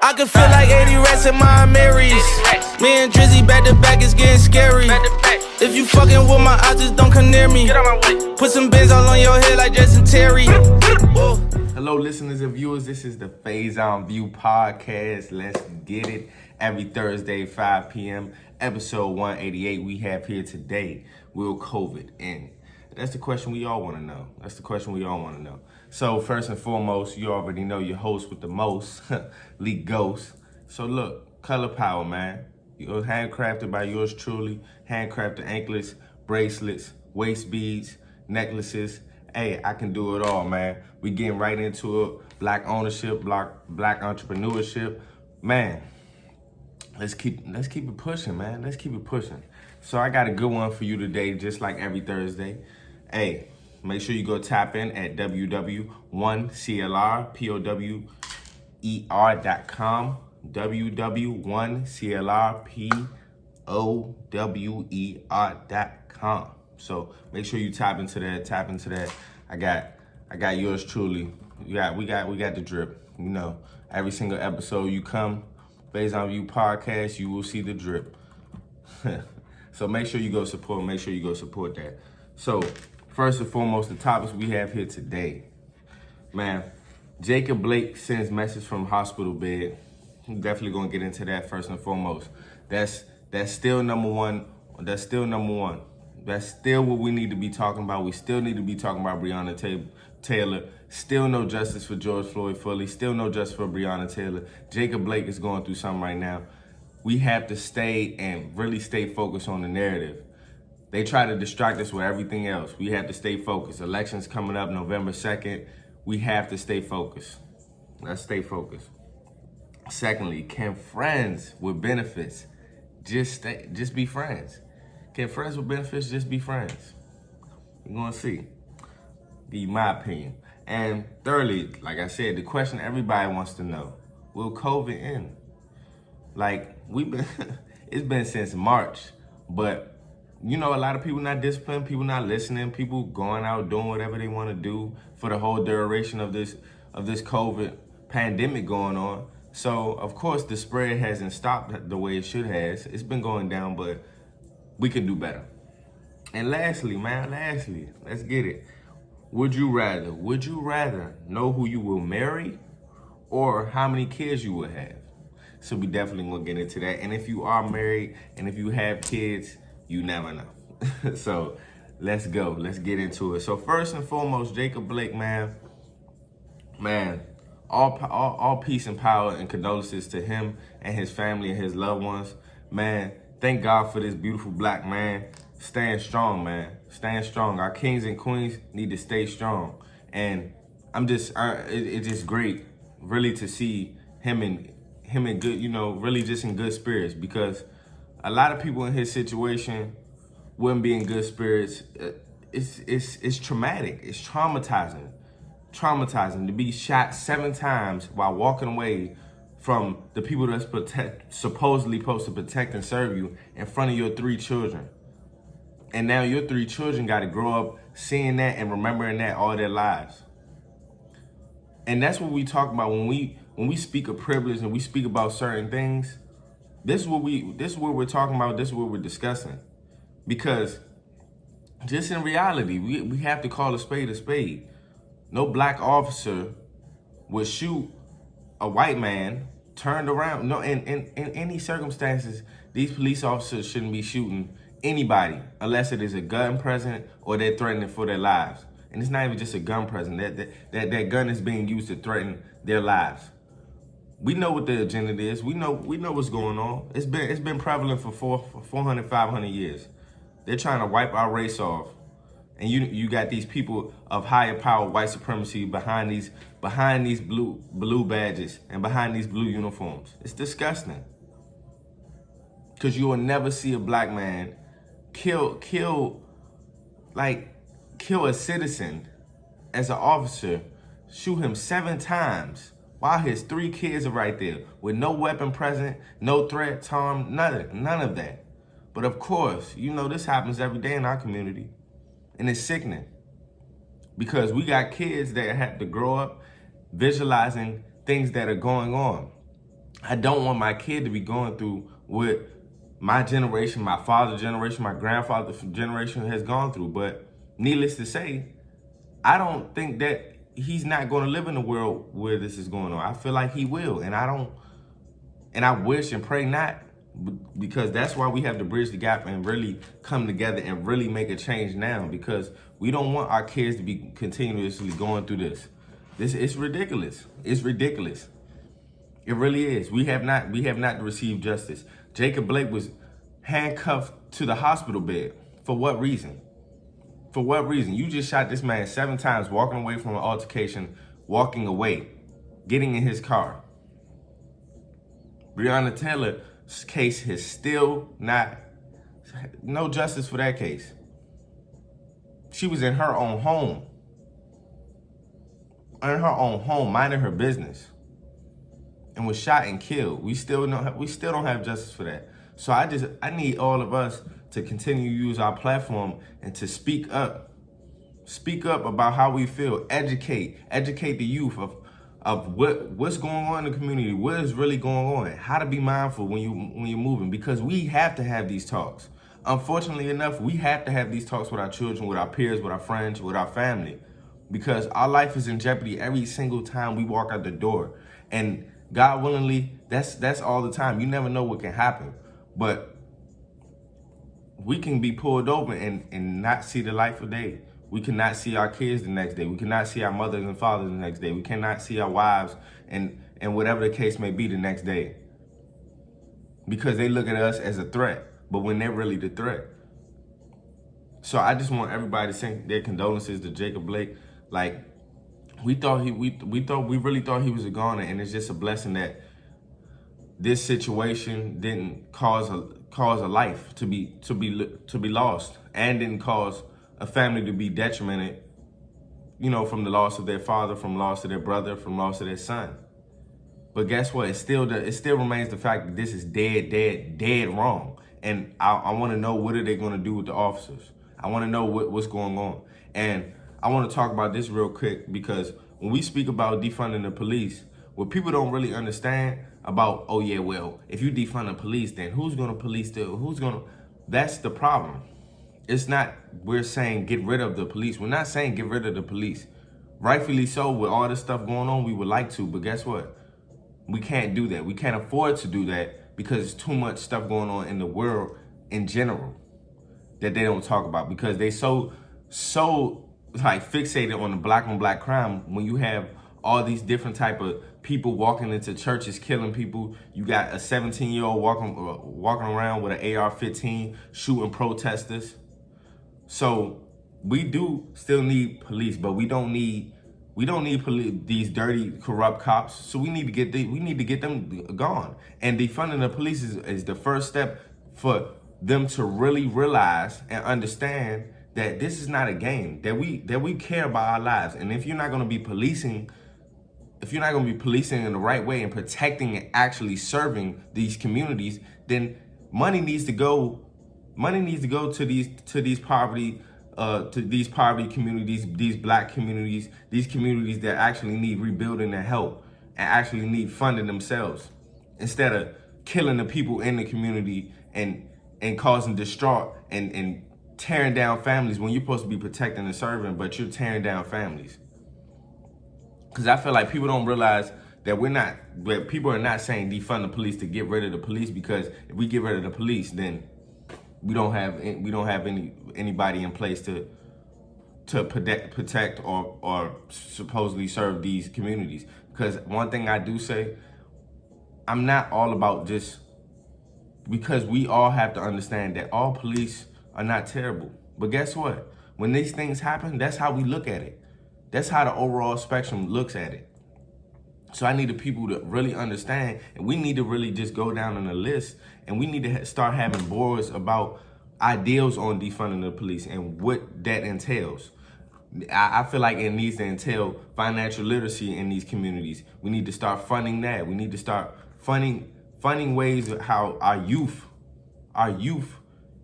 I can feel like 80 rats in my Marys. Me and Drizzy back to back, it's getting scary. If you fucking with my eyes, just don't come near me. Put some bins all on your head like Jason Terry. Hello, listeners and viewers. This is the Faison View Podcast. Let's get it. Every Thursday, 5 p.m., episode 188 we have here today. Will COVID end? That's the question we all want to know. So first and foremost, you already know your host with the most, Leak Ghost. So look, color power, man. You're handcrafted by yours truly. Handcrafted anklets, bracelets, waist beads, necklaces. Hey, I can do it all, man. We getting right into it. Black ownership, black entrepreneurship. Man, let's keep it pushing, man. Let's keep it pushing. So I got a good one for you today, just like every Thursday. Hey, make sure you go tap in at www.1clrpower.com. www.1clrpower.com. So make sure you tap into that. I got yours truly. We got the drip. You know, every single episode you come, Faison View Podcast, you will see the drip. So make sure you go support that. So first and foremost, the topics we have here today. Man, Jacob Blake sends message from hospital bed. I'm definitely gonna get into that first and foremost. That's still number one. That's still what we need to be talking about. We still need to be talking about Breonna Taylor. Still no justice for George Floyd fully. Still no justice for Breonna Taylor. Jacob Blake is going through something right now. We have to really stay focused on the narrative. They try to distract us with everything else. We have to stay focused. Elections coming up November 2nd. We have to stay focused. Let's stay focused. Secondly, can friends with benefits just be friends? Can friends with benefits just be friends? We're gonna see. Be my opinion. And thirdly, like I said, the question everybody wants to know: will COVID end? Like it's been since March, but you know, a lot of people not disciplined, people not listening, people going out doing whatever they want to do for the whole duration of this COVID pandemic going on. So of course the spread hasn't stopped the way it should has. It's been going down, but we can do better. And lastly, let's get it. Would you rather know who you will marry or how many kids you will have? So we definitely gonna get into that. And if you are married and if you have kids, you never know. So let's go. Let's get into it. So first and foremost, Jacob Blake, man, all peace and power and condolences to him and his family and his loved ones. Man, thank God for this beautiful black man. Stand strong, man. Stand strong. Our kings and queens need to stay strong. And it's just great, really, to see him in good, you know, really just in good spirits, because a lot of people in his situation wouldn't be in good spirits. It's traumatic. It's traumatizing to be shot 7 times while walking away from the people that's supposedly supposed to protect and serve you in front of your 3 children. And now your 3 children got to grow up seeing that and remembering that all their lives. And that's what we talk about when we speak of privilege and we speak about certain things. This is what we're talking about. This is what we're discussing. Because just in reality, we have to call a spade a spade. No black officer would shoot a white man turned around. No, in any circumstances, these police officers shouldn't be shooting anybody unless it is a gun present or they're threatening for their lives. And it's not even just a gun present. That gun is being used to threaten their lives. We know what the agenda is. We know what's going on. It's been prevalent for 400, 500 years. They're trying to wipe our race off. And you got these people of higher power, white supremacy behind these blue badges and behind these blue uniforms. It's disgusting. Because you will never see a black man kill a citizen as an officer, shoot him 7 times while his 3 kids are right there with no weapon present, no threat, harm, none of that. But of course, you know, this happens every day in our community. And it's sickening because we got kids that have to grow up visualizing things that are going on. I don't want my kid to be going through what my generation, my father's generation, my grandfather's generation has gone through. But needless to say, I don't think that he's not going to live in a world where this is going on. I feel like he will, and I wish and pray not, because that's why we have to bridge the gap and really come together and really make a change now, because we don't want our kids to be continuously going through this. It's ridiculous. It's ridiculous. It really is. We have not received justice. Jacob Blake was handcuffed to the hospital bed. For what reason? For what reason? You just shot this man 7 times, walking away from an altercation, walking away, getting in his car. Breonna Taylor's case has still no justice for that case. She was in her own home. Minding her business, and was shot and killed. We still don't have justice for that. So I need all of us to continue to use our platform and to speak up about how we feel. Educate the youth of what's going on in the community, what is really going on, how to be mindful when you're moving, because we have to have these talks. Unfortunately enough, we have to have these talks with our children, with our peers, with our friends, with our family, because our life is in jeopardy every single time we walk out the door. And God willingly, that's all the time. You never know what can happen. But we can be pulled over and not see the light of day. We cannot see our kids the next day. We cannot see our mothers and fathers the next day. We cannot see our wives and whatever the case may be the next day, because they look at us as a threat, but when they're really the threat. So I just want everybody to send their condolences to Jacob Blake. Like, we really thought he was a goner, and it's just a blessing that this situation didn't cause a life to be lost, and didn't cause a family to be detrimented, from the loss of their father, from loss of their brother, from loss of their son. But guess what? It still remains the fact that this is dead wrong. And I want to know, what are they going to do with the officers? I want to know what's going on. And I want to talk about this real quick, because when we speak about defunding the police, what people don't really understand about, oh yeah, well, if you defund the police, then who's going to police that's the problem. It's not, we're saying get rid of the police. We're not saying get rid of the police. Rightfully so, with all this stuff going on, we would like to, but guess what? We can't do that. We can't afford to do that, because there's too much stuff going on in the world in general that they don't talk about, because they so like fixated on the black on black crime. When you have all these different type of people walking into churches, killing people, you got a 17-year-old walking around with an AR-15 shooting protesters. So we do still need police, but we don't need these dirty, corrupt cops. So we need to get them gone. And defunding the police is the first step for them to really realize and understand that this is not a game, that we care about our lives. And if you're not going to be policing in the right way and protecting and actually serving these communities, then money needs to go to these poverty communities, these black communities, these communities that actually need rebuilding and help and actually need funding themselves, instead of killing the people in the community and causing distraught and tearing down families, when you're supposed to be protecting and serving, but you're tearing down families. Because I feel like people don't realize that people are not saying defund the police to get rid of the police, because if we get rid of the police, then we don't have anybody in place to protect or supposedly serve these communities. Because one thing I do say, I'm not all about just, because we all have to understand that all police are not terrible. But guess what? When these things happen, that's how we look at it. That's how the overall spectrum looks at it. So I need the people to really understand, and we need to really just go down on the list, and we need to start having boards about ideals on defunding the police and what that entails. I feel like it needs to entail financial literacy in these communities. We need to start funding that. We need to start funding ways of how our youth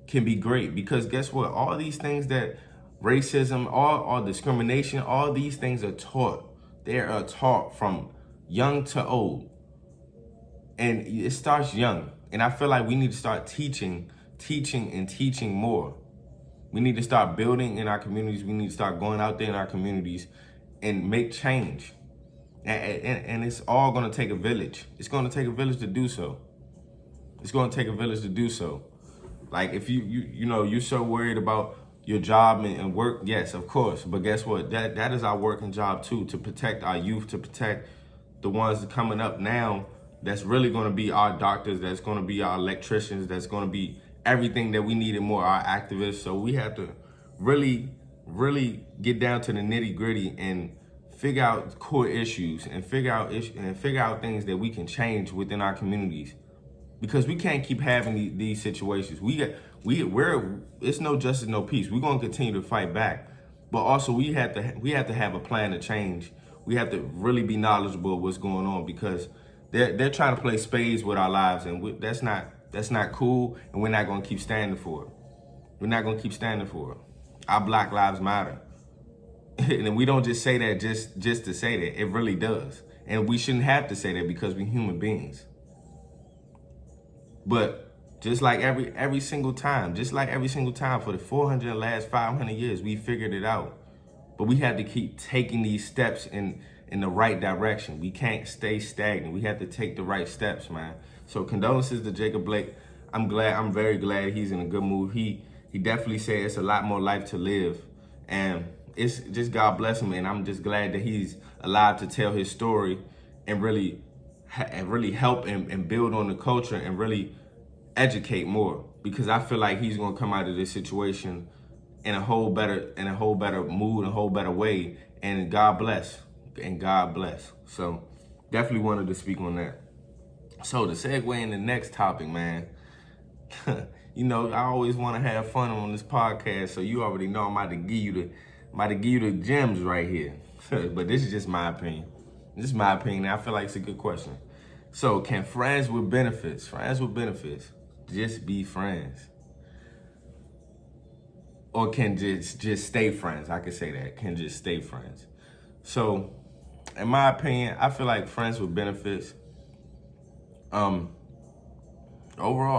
can be great. Because guess what? All these things that racism, all discrimination, all these things are taught. They are taught from young to old. And it starts young. And I feel like we need to start teaching more. We need to start building in our communities. We need to start going out there in our communities and make change. And it's all going to take a village. It's going to take a village to do so. It's going to take a village to do so. Like if you're so worried about your job and work, yes, of course. But guess what? That is our work and job too, to protect our youth, to protect the ones that coming up now. That's really going to be our doctors. That's going to be our electricians. That's going to be everything that we need and more, our activists. So we have to really, really get down to the nitty gritty and figure out core issues and figure out things that we can change within our communities. Because we can't keep having these situations. We're it's no justice, no peace. We're gonna continue to fight back, but also we have to have a plan to change. We have to really be knowledgeable of what's going on, because they're trying to play spades with our lives, and that's not cool. And we're not gonna keep standing for it. We're not gonna keep standing for it. Our Black Lives Matter, and we don't just say that just to say that. It really does, and we shouldn't have to say that because we're human beings. But just like every single time for the last 500 years, we figured it out. But we have to keep taking these steps in the right direction. We can't stay stagnant. We have to take the right steps, man. So condolences to Jacob Blake. I'm very glad he's in a good mood. He definitely said it's a lot more life to live. And it's just God bless him. And I'm just glad that he's alive to tell his story and really help and build on the culture and really educate more, because I feel like he's gonna come out of this situation in a whole better mood, a whole better way. And God bless. So definitely wanted to speak on that. So to segue in the next topic, man. I always want to have fun on this podcast, so you already know I'm about to give you the gems right here. But this is just my opinion. I feel like it's a good question. So can friends with benefits just be friends? Or can just stay friends? I could say that, can just stay friends. So in my opinion, I feel like friends with benefits, overall,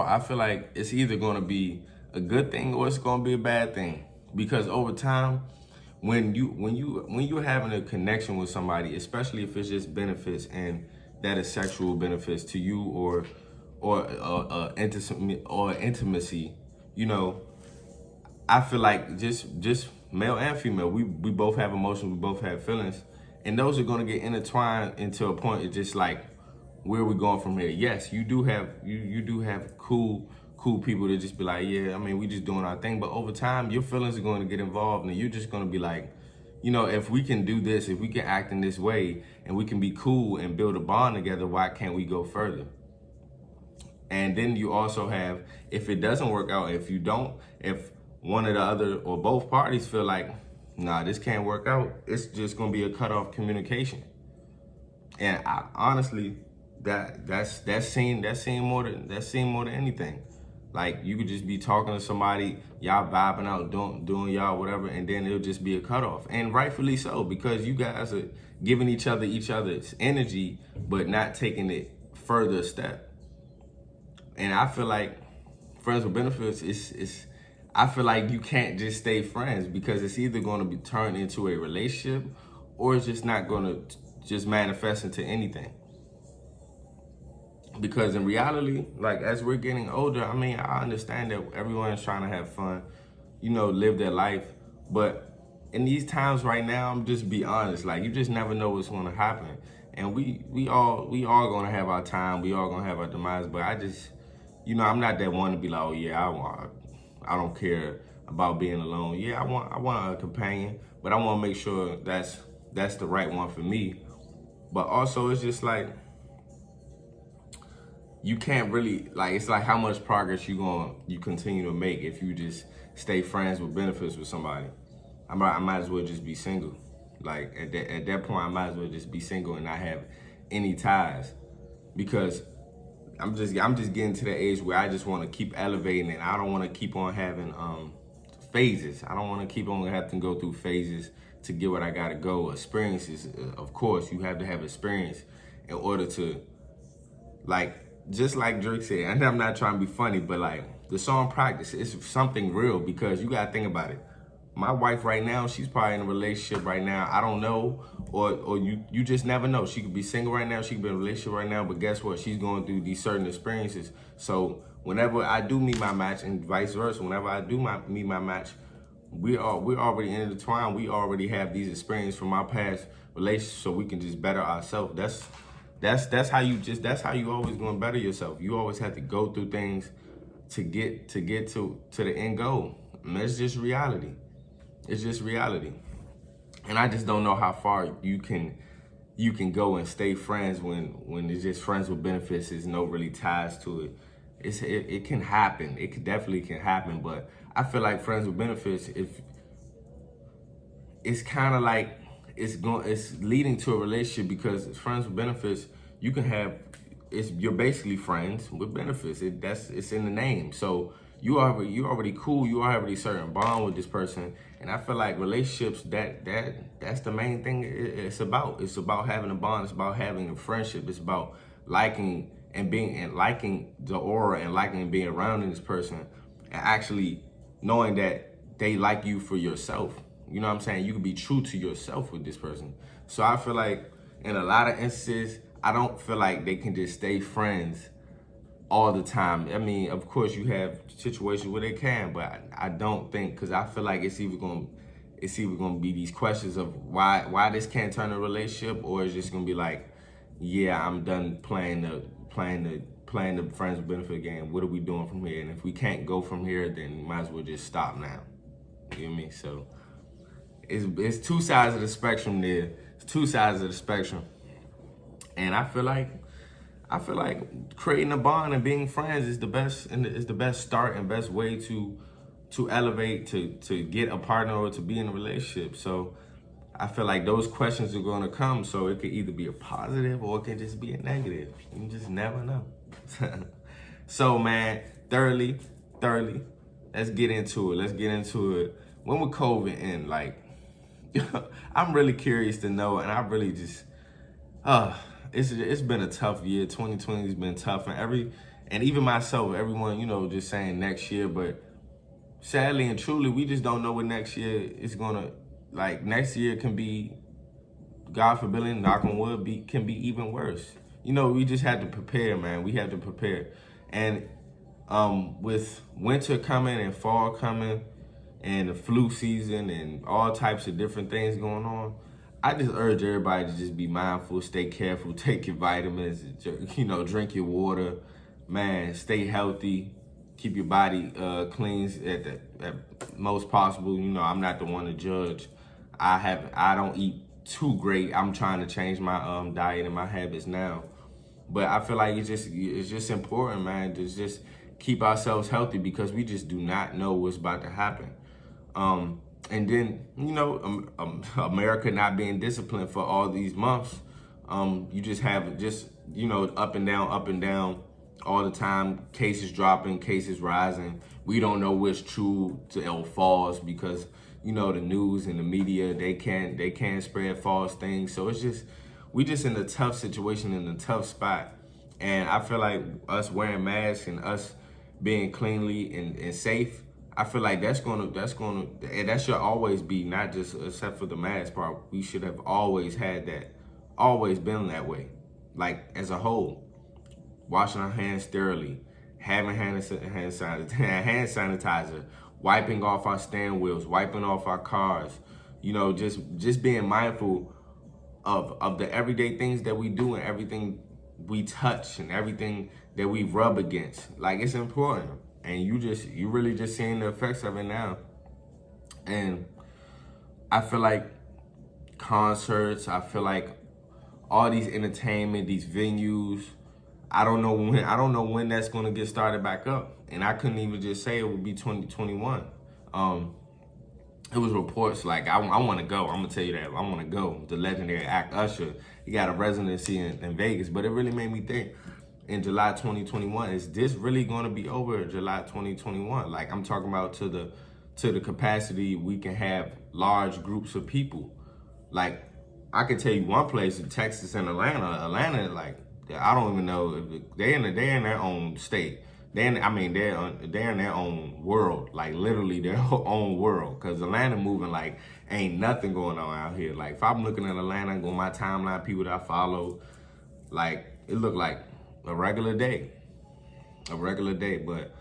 I feel like it's either going to be a good thing or it's going to be a bad thing. Because over time, when you're having a connection with somebody, especially if it's just benefits and that is sexual benefits to you or intimacy, I feel like just male and female, we both have emotions, we both have feelings, and those are going to get intertwined into a point. It's just like, where are we going from here? Yes, you do have cool people that just be like, yeah, I mean, we just doing our thing. But over time, your feelings are going to get involved, and you're just going to be like, if we can do this, if we can act in this way, and we can be cool and build a bond together, why can't we go further? And then you also have, if it doesn't work out, if one or the other or both parties feel like, nah, this can't work out, it's just going to be a cut off communication. And honestly, that's seen more than anything. Like, you could just be talking to somebody, y'all vibing out, doing y'all whatever, and then it'll just be a cutoff. And rightfully so, because you guys are giving each other's energy, but not taking it further step. And I feel like friends with benefits I feel like you can't just stay friends, because it's either going to be turned into a relationship or it's just not going to just manifest into anything. Because in reality, like, as we're getting older, I mean, I understand that everyone is trying to have fun, live their life. But in these times right now, I'm just be honest, like, you just never know what's going to happen. And we all going to have our time. We all going to have our demise. But I just, I'm not that one to be like, oh yeah, I don't care about being alone. Yeah, I want a companion, but I want to make sure that's the right one for me. But also, it's just like, you can't really, like, it's like how much progress you continue to make if you just stay friends with benefits with somebody. I might as well just be single. Like, at that point, I might as well just be single and not have any ties, because I'm just getting to the age where I just want to keep elevating, and I don't want to keep on having phases. I don't want to keep on having to go through phases to get what I gotta go. Experiences, of course, you have to have experience in order to, like, just like Drake said, and I'm not trying to be funny, but like the song Practice is something real because you gotta think about it. My wife right now, she's probably in a relationship right now. I don't know, or you just never know. She could be single right now, she could be in a relationship right now, but guess what? She's going through these certain experiences. So whenever I do meet my match, and vice versa, whenever I do meet my match, we're already intertwined. We already have these experiences from our past relationships, so we can just better ourselves. That's how you always gonna better yourself. You always have to go through things to get to the end goal. And it's just reality. It's just reality. And I just don't know how far you can go and stay friends when it's just friends with benefits. There's no really ties to it. It can happen. It definitely can happen. But I feel like friends with benefits, if it's kind of like it's leading to a relationship, because friends with benefits, you can have, you're basically friends with benefits. It's in the name. So you already cool. You already certain bond with this person. And I feel like relationships, that's the main thing it's about. It's about having a bond. It's about having a friendship. It's about liking the aura and liking and being around this person, and actually knowing that they like you for yourself. You know what I'm saying? You can be true to yourself with this person. So I feel like in a lot of instances, I don't feel like they can just stay friends all the time. I mean, of course, you have situations where they can, but I don't think, because I feel like it's either gonna be these questions of why this can't turn a relationship, or it's just gonna be like, yeah, I'm done playing the friends with benefit game. What are we doing from here? And if we can't go from here, then we might as well just stop now. You know what I mean? So it's two sides of the spectrum there. It's two sides of the spectrum, and I feel like creating a bond and being friends is the best start and best way to elevate, to get a partner or to be in a relationship. So I feel like those questions are going to come. So it could either be a positive or it can just be a negative. You just never know. So man, thirdly, let's get into it. When would COVID end? Like, I'm really curious to know, and I really just, it's been a tough year. 2020 has been tough, and even myself, everyone, just saying next year, but sadly and truly, we just don't know what next year is gonna, like. Next year can be, God forbid, knock on wood, can be even worse. We just had to prepare, man. We had to prepare, and with winter coming and fall coming, and the flu season and all types of different things going on, I just urge everybody to just be mindful, stay careful, take your vitamins, drink your water, man, stay healthy, keep your body clean at most possible. I'm not the one to judge. I don't eat too great. I'm trying to change my diet and my habits now. But I feel like it's just important, man, to just keep ourselves healthy, because we just do not know what's about to happen. And then, America not being disciplined for all these months, you just have up and down all the time. Cases dropping, cases rising. We don't know what's true to false, because, the news and the media, they can't spread false things. So we just in a tough situation, in a tough spot. And I feel like us wearing masks and us being cleanly and safe, I feel like and that should always be, not just except for the mask part. We should have always had that, always been that way. Like, as a whole, washing our hands thoroughly, having hand sanitizer, wiping off our steering wheels, wiping off our cars, just being mindful of the everyday things that we do and everything we touch and everything that we rub against. Like, it's important. And you really just seeing the effects of it now. And I feel like concerts, I feel like all these entertainment, these venues, I don't know when that's gonna get started back up. And I couldn't even just say it would be 2021. It was reports like, I want to go. I'm gonna tell you that, I want to go. The legendary act Usher, he got a residency in Vegas, but it really made me think. In July 2021, is this really going to be over July 2021? Like, I'm talking about to the capacity we can have large groups of people. Like, I can tell you one place in Texas and Atlanta, like, I don't even know if they're in their own state. They're in their own world, like literally their own world. Cause Atlanta moving like ain't nothing going on out here. Like if I'm looking at Atlanta, go my timeline, people that I follow, like it look like a regular day. But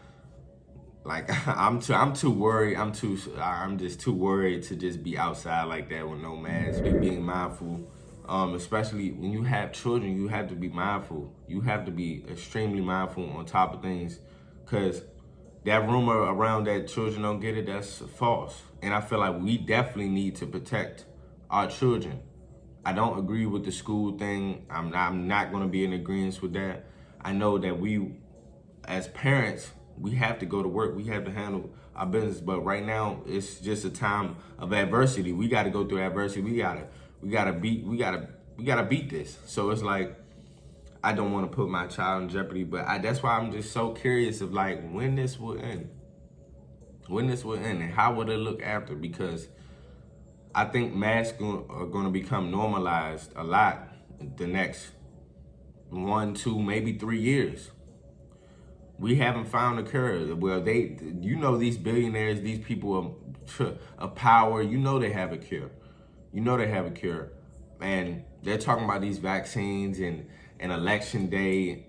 like I'm too worried. I'm just too worried to just be outside like that with no mask. Being mindful, especially when you have children, you have to be mindful. You have to be extremely mindful on top of things, cause that rumor around that children don't get it, that's false. And I feel like we definitely need to protect our children. I don't agree with the school thing. I'm not going to be in agreement with that. I know that we, as parents, we have to go to work. We have to handle our business. But right now, it's just a time of adversity. We got to go through adversity. We gotta beat this. So it's like, I don't want to put my child in jeopardy. But that's why I'm just so curious of like when this will end. And how will it look after? Because I think masks are going to become normalized a lot the next 1, 2, maybe 3 years. We haven't found a cure. Well, these billionaires, these people of power, they have a cure. And they're talking about these vaccines and election day.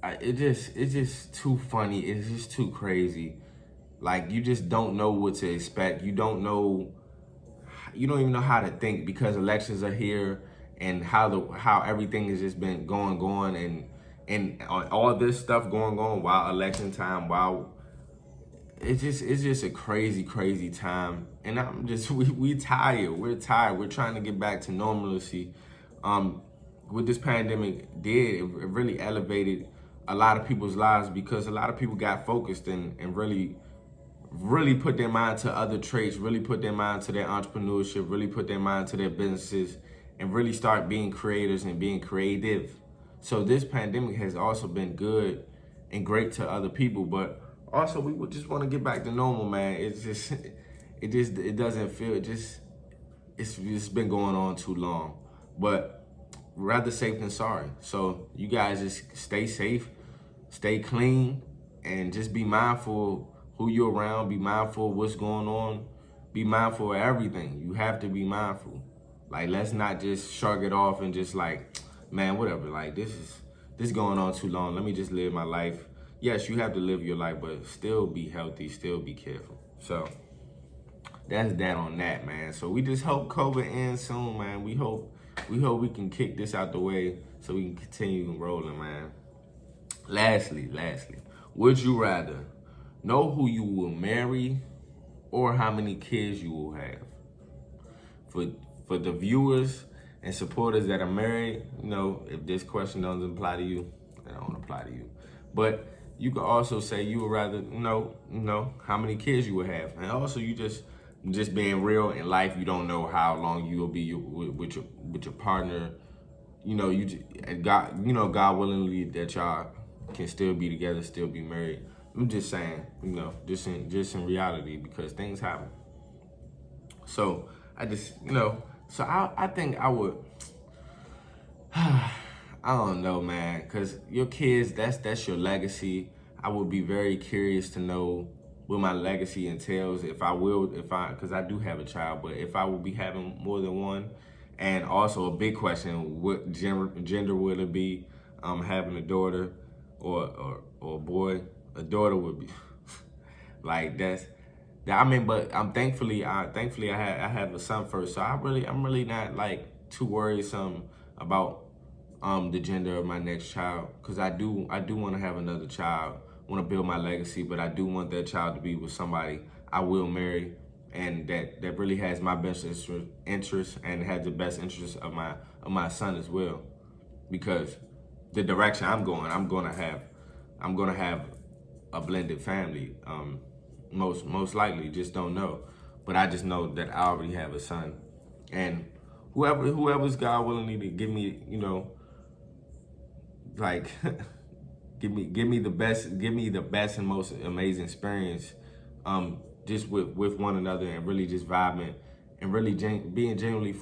It's just too funny. It's just too crazy. Like, you just don't know what to expect. You don't even know how to think, because elections are here, and how everything has just been going and all this stuff going on while election time, it's just a crazy time. And I'm just we're tired. We're trying to get back to normalcy. What this pandemic did, it really elevated a lot of people's lives, because a lot of people got focused and really put their mind to other traits, really put their mind to their entrepreneurship, really put their mind to their businesses, and really start being creators and being creative. So this pandemic has also been good and great to other people, but also we would just want to get back to normal, man. It doesn't feel, it's just been going on too long. But rather safe than sorry. So you guys just stay safe, stay clean, and just be mindful who you're around, be mindful of what's going on, be mindful of everything. You have to be mindful. Like, let's not just shrug it off and just like, man, whatever, like this is going on too long. Let me just live my life. Yes, you have to live your life, but still be healthy, still be careful. So that's that on that, man. So we just hope COVID ends soon, man. We hope we can kick this out the way so we can continue rolling, man. Lastly, would you rather know who you will marry or how many kids you will have? For the viewers and supporters that are married, if this question doesn't apply to you, it don't apply to you. But you could also say you would rather know how many kids you would have. And also, you just being real in life, you don't know how long you will be with your partner. God willingly that y'all can still be together, still be married. I'm just saying, just in reality, because things happen. So I just, so I think I would, I don't know, man, because your kids, that's your legacy. I would be very curious to know what my legacy entails, because I do have a child, but if I will be having more than one. And also a big question, what gender would it be, having a daughter or a boy? A daughter would be like but thankfully I have a son first, so I'm really not like too worrisome about the gender of my next child, because I do want to have another child, want to build my legacy, but I do want that child to be with somebody I will marry, and that really has my best interest and has the best interest of my son as well, because the direction I'm gonna have a blended family, most likely. Just don't know, but I just know that I already have a son, and whoever's God willing to give me, like give me the best and most amazing experience, just with one another, and really just vibing and really being genuinely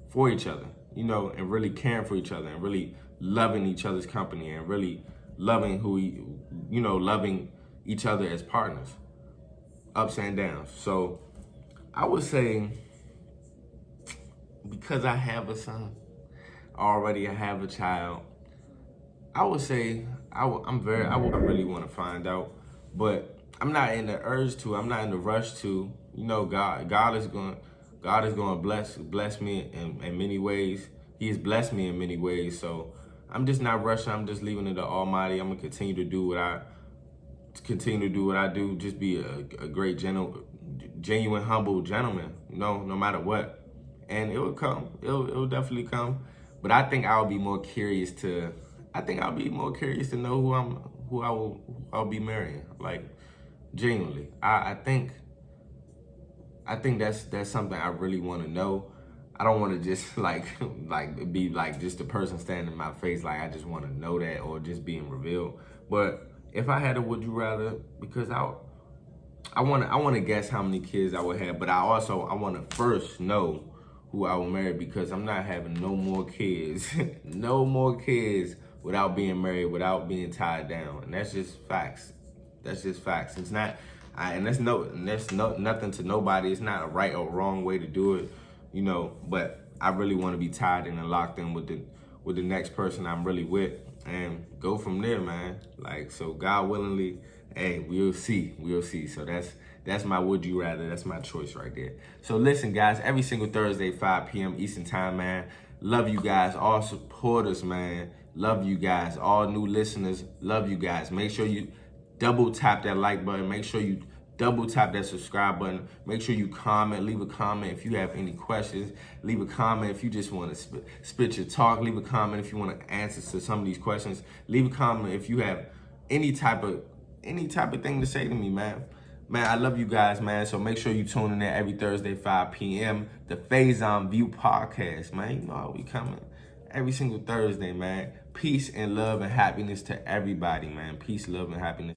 for each other. you know, and really caring for each other and really loving each other's company and really loving loving each other as partners, ups and downs. So I would say, because I have a son, already I have a child, I would say I really want to find out, but I'm not in the urge to. I'm not in the rush to. You know, God is going to bless me in many ways. He has blessed me in many ways. So I'm just not rushing. I'm just leaving it to Almighty. I'm gonna continue to do what I do. Just be a great genuine, humble gentleman. You know, no matter what, and it will come. It'll definitely come. But I think I'll be more curious to. Know who I'll be marrying. Like, genuinely, I think that's something I really want to know. I don't want to just like be like just the person standing in my face. Like, I just want to know that, or just being revealed. But if I had a would you rather, because I want to guess how many kids I would have, but I want to first know who I will marry, because I'm not having no more kids, no more kids without being married, without being tied down. And that's just facts. That's just facts. It's not, that's nothing to nobody. It's not a right or wrong way to do it, you know. But I really want to be tied in and locked in with the next person I'm really with, and go from there, man. Like, so God willingly, hey, we'll see. So that's my would you rather. That's my choice right there. So listen, guys, every single Thursday, 5 p.m. Eastern time, man. Love you guys, all supporters, man. Love you guys, all new listeners. Love you guys. Make sure you double tap that like button. Make sure you double tap that subscribe button. Make sure you comment. Leave a comment if you have any questions. Leave a comment if you just want to spit your talk. Leave a comment if you want to answer to some of these questions. Leave a comment if you have any type of thing to say to me, man. Man, I love you guys, man. So make sure you tune in there every Thursday, 5 p.m. The Faison View podcast, man. You know how we coming every single Thursday, man. Peace and love and happiness to everybody, man. Peace, love, and happiness.